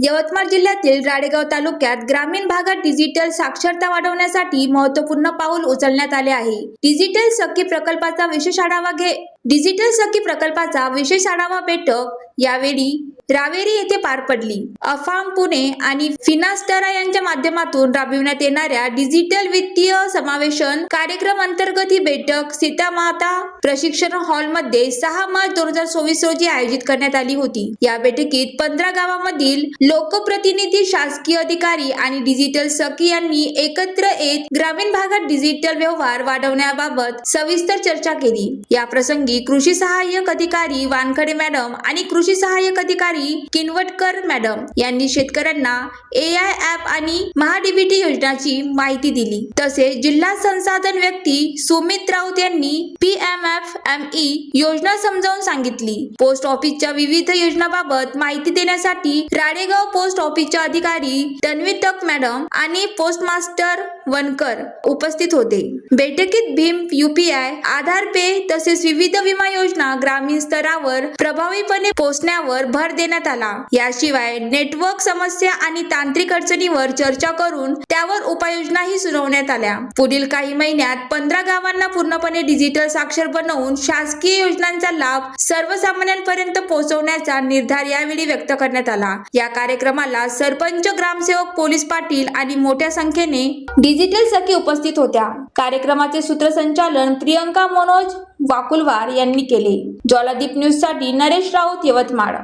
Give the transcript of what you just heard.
यवतमाळ जिल्ह्यातील राळेगाव तालुक्यात ग्रामीण भागात डिजिटल साक्षरता वाढवण्यासाठी महत्त्वपूर्ण पाऊल उचलण्यात आले आहे। डिजिटल सखी प्रकल्पाचा विशेष आढावा बैठक यावेळी रावेरी येथे पार पडली। अफाम पुणे आणि फिनास्टरा यांच्या माध्यमातून राबविण्यात येणाऱ्या डिजिटल वित्तीय समावेशन कार्यक्रम अंतर्गत ही बैठक सीतामाता प्रशिक्षण हॉल मध्ये 6 मार्च 2024 रोजी आयोजित करण्यात आली होती। या बैठकीत 15 गावांमधील लोकप्रतिनिधी, शासकीय अधिकारी आणि डिजिटल सखी यांनी एकत्र येत ग्रामीण भागात डिजिटल व्यवहार वाढवण्याबाबत सविस्तर चर्चा केली। या प्रसंगी कृषी सहाय्यक अधिकारी वानखडे मॅडम आणि कृषी सहाय्यक अधिकारी किनवटकर मॅडम यांनी शेतकऱ्यांना AI ॲप आणि महाडीबीटी योजनाची माहिती दिली। तसेच जिल्हा संसाधन व्यक्ती सुमित राऊत यांनी PMFME योजना समजावून सांगितली। पोस्ट ऑफिसच्या विविध योजनांबाबत माहिती देण्यासाठी राळेगाव पोस्ट ऑफिसच्या अधिकारी तन्वी टक मॅडम आणि पोस्ट मास्टर वनकर उपस्थित होते। बैठकीत भीम UPI, आधार पे तसेच विविध विमा योजना ग्रामीण स्तरावर प्रभावीपणे पोहोचण्यावर भर देण्यात आला। याशिवाय नेटवर्क समस्या आणि तांत्रिक अडचणीवर चर्चा करून त्यावर उपाययोजनाही सुचवण्यात आल्या। पुढील काही महिन्यात 15 गावांना पूर्णपणे डिजिटल साक्षर बनवून शासकीय योजनांचा लाभ सर्वसामान्यांपर्यंत पोहोचवण्याचा निर्धार यावेळी व्यक्त करण्यात आला। या कार्यक्रमाला सरपंच, ग्रामसेवक, पोलीस पाटील आणि मोठ्या संख्येने डिजिटल सखी उपस्थित होत्या। कार्यक्रमाचे सूत्रसंचालन प्रियंका मनोज वाकुलवार यांनी केले। ज्वालादीप न्यूज साठी नरेश राऊत, यवतमाळ।